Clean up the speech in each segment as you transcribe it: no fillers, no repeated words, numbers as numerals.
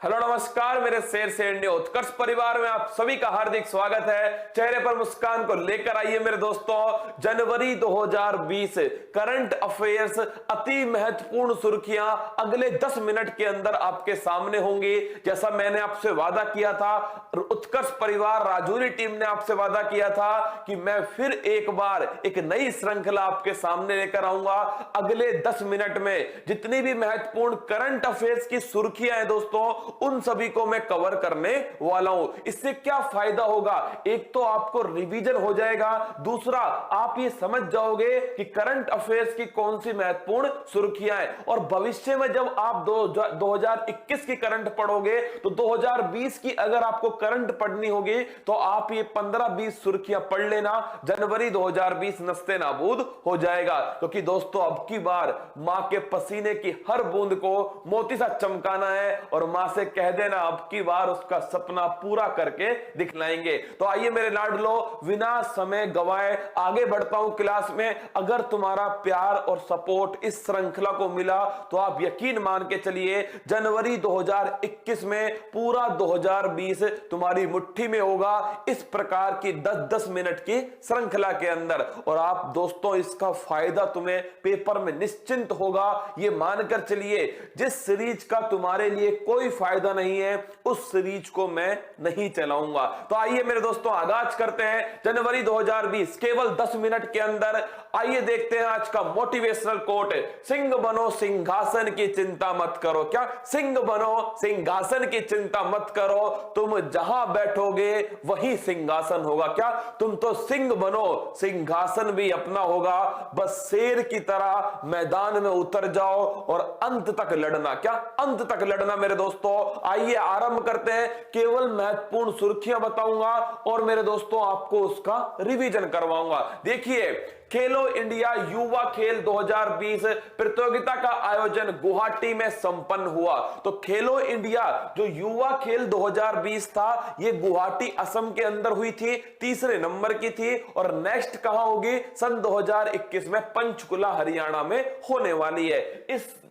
Hello नमस्कार, मेरे शेर से इंडिया उत्कर्ष परिवार में आप सभी का हार्दिक स्वागत है। चेहरे पर मुस्कान को लेकर आइए मेरे दोस्तों। जनवरी 2020 करंट अफेयर्स अति महत्वपूर्ण सुर्खियां अगले 10 मिनट के अंदर आपके सामने होंगी। जैसा मैंने आपसे वादा किया था, उत्कर्ष परिवार राजौरी टीम ने आपसे वादा किया था कि मैं फिर एक बार एक नई श्रृंखला आपके सामने लेकर आऊंगा। अगले 10 मिनट में जितनी भी महत्वपूर्ण करंट अफेयर्स की सुर्खियां हैं दोस्तों, उन सभी को मैं कवर करने वाला हूं। इससे क्या फायदा होगा? एक तो आपको रिवीजन हो जाएगा, दूसरा आप ये समझ जाओगे कि करंट अफेयर्स की कौन सी महत्वपूर्ण सुर्खियां हैं। और भविष्य में जब आप 2021 की करंट पढ़ोगे तो 2020 की अगर आपको करंट पढ़नी होगी तो आप ये 15-20 सुर्खियां पढ़ लेना। जनवरी 2020 नस्ते नाबूद हो जाएगा। क्योंकि दोस्तों अब की बार मां के पसीने की हर बूंद को मोती सा चमकाना है और मां से कह देना अब की बार उसका सपना पूरा करके दिखलाएंगे। तो आइए मेरे लाडलो, बिना समय गवाए आगे बढ़ता हूं क्लास में। अगर तुम्हारा प्यार और सपोर्ट इस श्रृंखला को मिला तो आप यकीन मान के चलिए जनवरी 2021 में पूरा 2020 तुम्हारी मुट्ठी में होगा, इस प्रकार की 10-10 मिनट की श्रृंखला के अंदर। और आप दोस्तों इसका फायदा तुम्हें पेपर में निश्चिंत होगा, ये मानकर चलिए। जिस सीरीज का तुम्हारे लिए कोई फायदा नहीं है उस सीरीज को मैं नहीं चलाऊंगा। तो आइए मेरे दोस्तों आगाज करते हैं जनवरी 2020 केवल 10 मिनट के अंदर। आइए देखते हैं आज का मोटिवेशनल कोट। सिंह बनो सिंहासन की चिंता मत करो। क्या? सिंह बनो सिंहासन की चिंता मत करो, तुम जहां बैठोगे वही सिंहासन होगा। क्या? तुम तो सिंह बनो, सिंहासन भी अपना होगा। बस शेर की तरह मैदान में उतर जाओ और अंत तक लड़ना। क्या? अंत तक लड़ना मेरे दोस्तों। आइए आरंभ करते हैं। केवल महत्वपूर्ण सुर्खियां बताऊंगा और मेरे दोस्तों आपको उसका रिवीजन करवाऊंगा। देखिए, खेलो इंडिया युवा खेल 2020 प्रतियोगिता का आयोजन गुवाहाटी में संपन्न हुआ। तो खेलो इंडिया जो युवा खेल 2020 था, यह गुवाहाटी असम के अंदर हुई थी, तीसरे नंबर की थी। और नेक्स्ट कहां होगी? सन 2021 में पंचकुला हरियाणा में होने वाली है।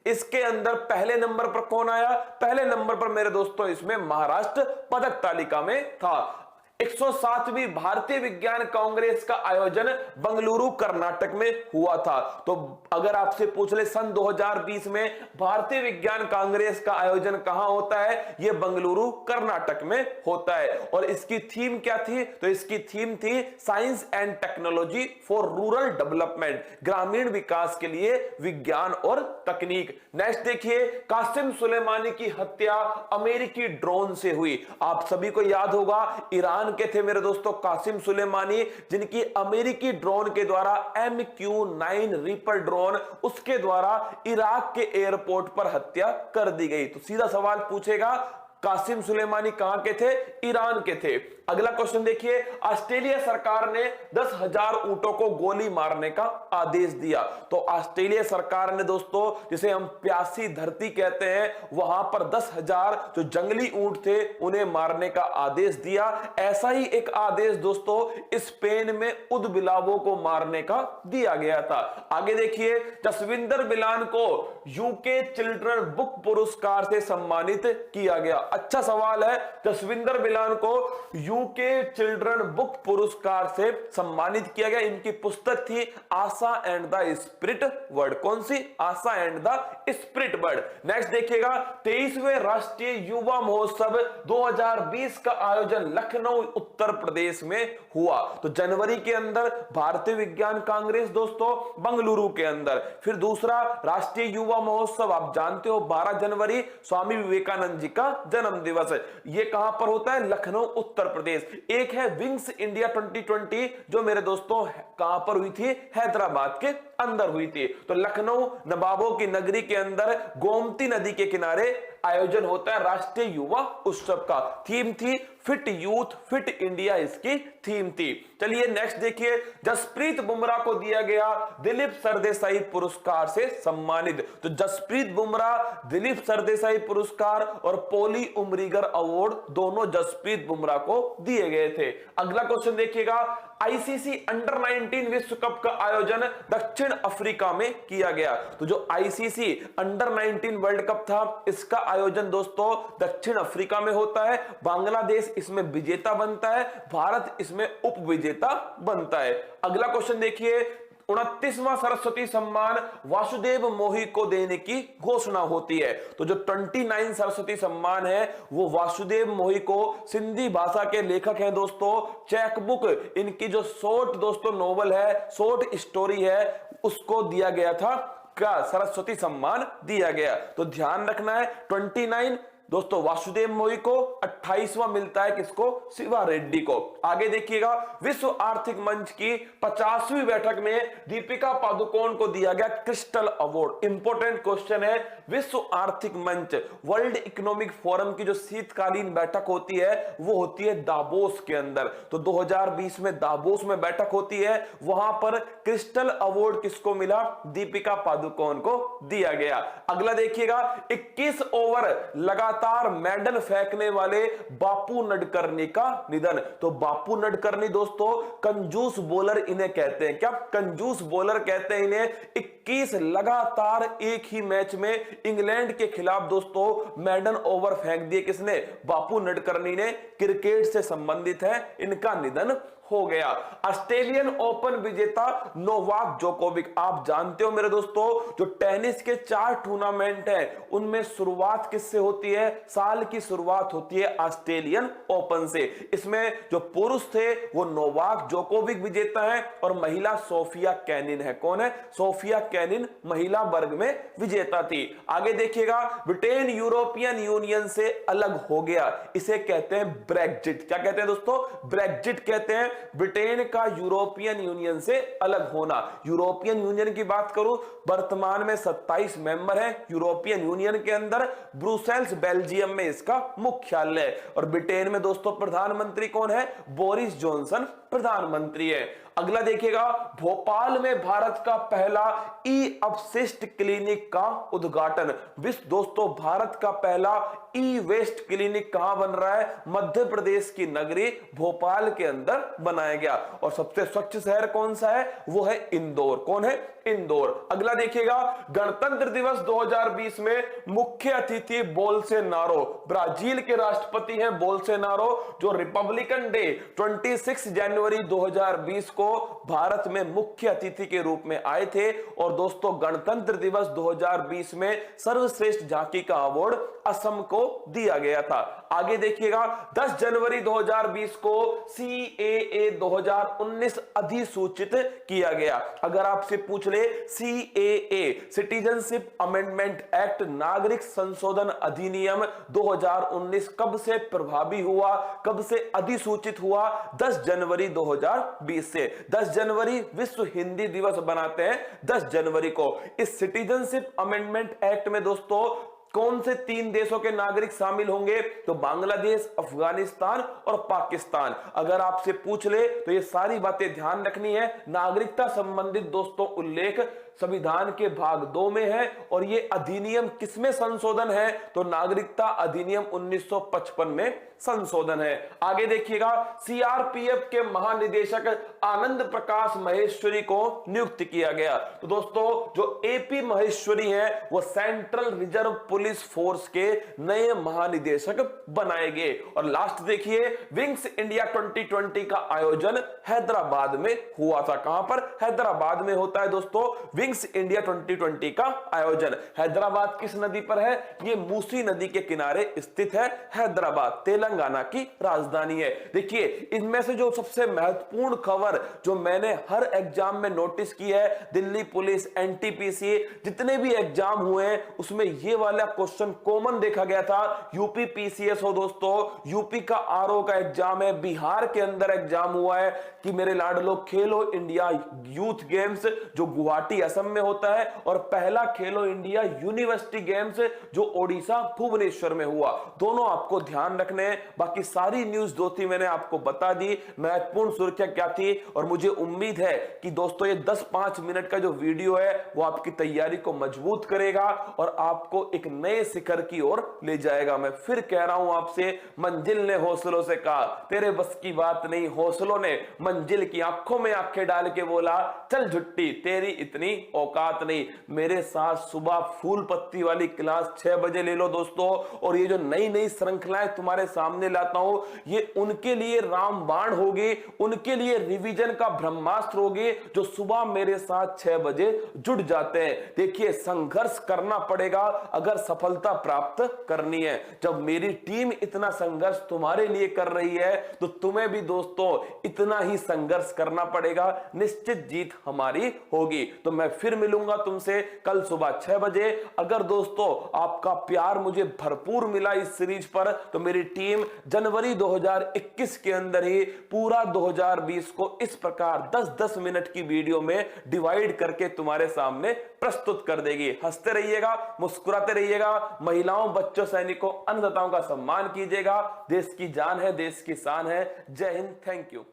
इसके अंदर पहले नंबर पर कौन आया? पहले नंबर पर मेरे दोस्तों इसमें महाराष्ट्र पदक तालिका में था। 107वीं भारतीय विज्ञान कांग्रेस का आयोजन बंगलुरु कर्नाटक में हुआ था। तो अगर आपसे पूछ ले सन 2020 में भारतीय विज्ञान कांग्रेस का आयोजन कहां होता है? यह बंगलुरु कर्नाटक में होता है। और इसकी थीम क्या थी? तो इसकी थीम थी science and technology for rural development, ग्रामीण विकास के लिए विज्ञान और तकनीक। नेक्स्ट देखिए, कासिम सुलेमानी की हत्या अमेरिकी ड्रोन से हुई। आप सभी को याद होगा ईरान के थे मेरे दोस्तों कासिम सुलेमानी, जिनकी अमेरिकी ड्रोन के द्वारा MQ-9 रीपर ड्रोन उसके द्वारा इराक के एयरपोर्ट पर हत्या कर दी गई। तो सीधा सवाल पूछेगा, कासिम सुलेमानी कहां के थे? ईरान के थे। अगला क्वेश्चन देखिए, ऑस्ट्रेलिया सरकार ने 10,000 ऊंटों को गोली मारने का आदेश दिया। तो ऑस्ट्रेलिया सरकार ने दोस्तों, जिसे हम प्यासी धरती कहते हैं, वहां पर 10,000 जो जंगली ऊंट थे उन्हें मारने का आदेश दिया। ऐसा ही एक आदेश दोस्तों स्पेन में उदबिलावों को मारने का दिया गया था। आगे देखिए, जसविंदर बिलान को यूके चिल्ड्रन बुक पुरस्कार से सम्मानित किया गया। अच्छा सवाल है, जसविंदर बिलान को यूके चिल्ड्रन बुक पुरस्कार से सम्मानित किया गया। इनकी पुस्तक थी Asha and the spirit word. कौन सी? Asha and the spirit word. Next देखिएगा, 23वें राष्ट्रीय युवा महोत्सव 2020 का आयोजन लखनऊ उत्तर प्रदेश में हुआ। तो जनवरी के अंदर भारतीय विज्ञान कांग्रेस दोस्तों बंगलुरु के अंदर। फिर दूसरा राष्ट्रीय युवा महोत्सव आप जानते हो 12 जनवरी स्वामी विवेकानंद जी का जन्म दिवस है। यह कहां पर होता है? लखनऊ उत्तर प्रदेश। एक है विंग्स इंडिया 2020 जो मेरे दोस्तों कहां पर हुई थी? हैदराबाद के अंदर हुई थी। तो लखनऊ नवाबों की नगरी के अंदर गोमती नदी के किनारे आयोजन होता है राष्ट्रीय युवा उत्सव का। थीम थी फिट यूथ फिट इंडिया इसकी थीम थी। चलिए नेक्स्ट देखिए, जसप्रीत बुमराह को दिया गया दिलीप सरदेसाई पुरस्कार से सम्मानित। तो जसप्रीत बुमराह दिलीप सरदेसाई पुरस्कार और पॉली उमरीगर अवार्ड दोनों जसप्रीत बुमराह को दिए गए थे। अगला क्वेश्चन देखिएगा, आईसीसी अंडर 19 विश्व कप का आयोजन दक्षिण अफ्रीका में किया गया। तो जो आईसीसी अंडर 19 वर्ल्ड कप था, इसका आयोजन दोस्तों दक्षिण अफ्रीका में होता है। बांग्लादेश इसमें विजेता बनता है, भारत इसमें उप विजेता बनता है। अगला क्वेश्चन देखिए, 29वां सरस्वती सम्मान वासुदेव मोही को देने की घोषणा होती है। तो जो 29 सरस्वती सम्मान है वो वासुदेव मोही को, सिंधी भाषा के लेखक हैं दोस्तों, चेकबुक इनकी जो शॉर्ट दोस्तों नोवेल है, शॉर्ट स्टोरी है, उसको दिया गया था, क्या सरस्वती सम्मान दिया गया। तो ध्यान रखना है 29 दोस्तों वासुदेव मोही को, 28वां मिलता है किसको, शिवा रेड्डी को। आगे देखिएगा, विश्व आर्थिक मंच की 50वीं बैठक में दीपिका पादुकोण को दिया गया क्रिस्टल अवार्ड। इंपॉर्टेंट क्वेश्चन है, विश्व आर्थिक मंच वर्ल्ड इकोनॉमिक फोरम की जो शीतकालीन बैठक होती है वो होती है दावोस के अंदर। तो 2020 में दावोस में बैठक होती है, वहां पर क्रिस्टल अवार्ड किसको मिला, दीपिका पादुकोण को दिया गया। अगला देखिएगा, 21 ओवर लगातार मेडल फेंकने वाले बापू नडकर्णी का निधन। तो बापू नडकर्णी दोस्तों कंजूस बॉलर इन्हें कहते हैं, क्या कंजूस बॉलर कहते हैं इन्हें। 21 लगातार एक ही मैच में इंग्लैंड के खिलाफ दोस्तों मेडल ओवर फेंक दिए किसने, बापू नडकर्णी ने, क्रिकेट से संबंधित है, इनका निधन हो गया। ऑस्ट्रेलियन ओपन विजेता नोवाक जोकोविक, आप जानते हो मेरे दोस्तों जो टेनिस के 4 टूर्नामेंट हैं उनमें शुरुआत किससे होती है, साल की शुरुआत होती है ऑस्ट्रेलियन ओपन से। इसमें जो पुरुष थे वो नोवाक जोकोविक विजेता है और महिला सोफिया केनिन है। कौन है, सोफिया केनिन महिला वर्ग में विजेता थी। आगे देखिएगा, ब्रिटेन यूरोपियन यूनियन से अलग हो गया, इसे कहते हैं ब्रेक्जिट। क्या कहते हैं दोस्तों, ब्रेक्जिट कहते हैं ब्रिटेन का यूरोपियन यूनियन से अलग होना। यूरोपियन यूनियन की बात करूं, वर्तमान में 27 मेंबर हैं यूरोपियन यूनियन के अंदर। ब्रुसेल्स बेल्जियम में इसका मुख्यालय है। और ब्रिटेन में दोस्तों प्रधानमंत्री कौन है, बोरिस जॉनसन प्रधानमंत्री है। अगला देखिएगा, भोपाल में भारत का पहला ई अपशिष्ट क्लिनिक का उद्घाटन। विश्व दोस्तों भारत का पहला ई वेस्ट क्लिनिक कहां बन रहा है, मध्य प्रदेश की नगरी भोपाल के अंदर बनाया गया। और सबसे स्वच्छ शहर कौन सा है, वो है इंदौर। कौन है, इंदौर। अगला देखिएगा, गणतंत्र दिवस 2020 में मुख्य अतिथि बोल्सोनारो, ब्राजील के राष्ट्रपति हैं बोल्सोनारो, जो रिपब्लिकन डे 26 जनवरी 2020 को भारत में मुख्य अतिथि के रूप में आए थे। और दोस्तों गणतंत्र दिवस 2020 में सर्वश्रेष्ठ झांकी का अवार्ड असम को दिया गया था। आगे देखिएगा, 10 जनवरी 2020 को CAA 2019 अधिसूचित किया गया। अगर आपसे पूछ ले CAA सिटीजनशिप अमेंडमेंट एक्ट, नागरिक संशोधन अधिनियम 2019 कब से प्रभावी हुआ, कब से अधिसूचित हुआ, 10 जनवरी 2020 से। 10 जनवरी विश्व हिंदी दिवस बनाते हैं 10 जनवरी को। इस सिटीजनशिप अमेंडमेंट एक्ट में दोस्तों कौन से 3 देशों के नागरिक शामिल होंगे, तो बांग्लादेश, अफगानिस्तान और पाकिस्तान। अगर आपसे पूछ ले तो ये सारी बातें ध्यान रखनी है। नागरिकता संबंधित दोस्तों उल्लेख संविधान के भाग 2 में है। और ये अधिनियम किसमें संशोधन है, तो नागरिकता अधिनियम 1955 में संशोधन है। आगे देखिएगा, सीआरपीएफ के महानिदेशक आनंद प्रकाश महेश्वरी को नियुक्त किया गया। तो दोस्तों जो एपी महेश्वरी है वो सेंट्रल रिजर्व पुलिस फोर्स के नए महानिदेशक बनाए गए। और लास्ट देखिए, विंग्स इंडिया 2020 का आयोजन हैदराबाद में हुआ था। कहां पर, हैदराबाद में होता है दोस्तों विंग्स इंडिया 2020 का आयोजन। हैदराबाद किस नदी पर है, ये मूसी नदी के किनारे स्थित है। हैदराबाद तेलंगाना की राजधानी है। देखिए इनमें से जो सबसे महत्वपूर्ण खबर जो मैंने हर एग्जाम में नोटिस की है, दिल्ली पुलिस, एनटीपीसी, जितने भी एग्जाम हुए हैं उसमें ये वाला क्वेश्चन कॉमन देखा गया था। यूपी पीसीएस हो दोस्तों, यूपी का आरओ का एग्जाम है, बिहार के अंदर एग्जाम हुआ है कि मेरे लाडलो खेलो इंडिया यूथ गेम्स जो गुवाहाटी असम में होता है, और पहला खेलो इंडिया यूनिवर्सिटी गेम्स जो ओडिशा भुवनेश्वर में हुआ। दोनों आपको ध्यान रखने हैं। बाकी सारी न्यूज जो थी मैंने आपको बता दी, महत्वपूर्ण सुर्खियां क्या थी, और मुझे उम्मीद है कि दोस्तों ये 10-5 मिनट का जो वीडियो है वो आपकी तैयारी को मजबूत करेगा और आपको एक नए शिखर की ओर ले जाएगा। मैं फिर कह रहा हूं आपसे, मंजिल ने हौसलों से कहा तेरे बस की बात नहीं, हौसलों ने मंजिल की आंखों में आंखें डाल के बोला चल झुट्टी तेरी इतनी औकात नहीं। मेरे साथ सुबह फूल पत्ती वाली क्लास 6 बजे ले लो दोस्तों, और ये जो नई नई श्रृंखलाएं तुम्हारे सामने लाता हूं ये उनके लिए रामबाण होगी, उनके लिए रिवीजन का ब्रह्मास्त्र होगी जो सुबह मेरे साथ 6 बजे जुड़ जाते हैं। देखिए, संघर्ष करना पड़ेगा अगर सफलता प्राप्त करनी है। जब मेरी टीम इतना संघर्ष तुम्हारे लिए कर रही है तो तुम्हें भी दोस्तों इतना ही संघर्ष करना पड़ेगा, निश्चित जीत हमारी होगी। तो मैं फिर मिलूंगा तुमसे कल सुबह 6 बजे। अगर दोस्तों आपका प्यार मुझे भरपूर मिला इस सीरीज पर तो मेरी टीम जनवरी 2021 के अंदर ही पूरा 2020 को इस प्रकार 10-10 मिनट की वीडियो में डिवाइड करके तुम्हारे सामने प्रस्तुत कर देगी। हंसते रहिएगा, मुस्कुराते रहिएगा, महिलाओं, बच्चों, सैनिकों, अन्नदाताओं का सम्मान कीजिएगा। देश की जान है, देश की शान है। जय हिंद, थैंक यू।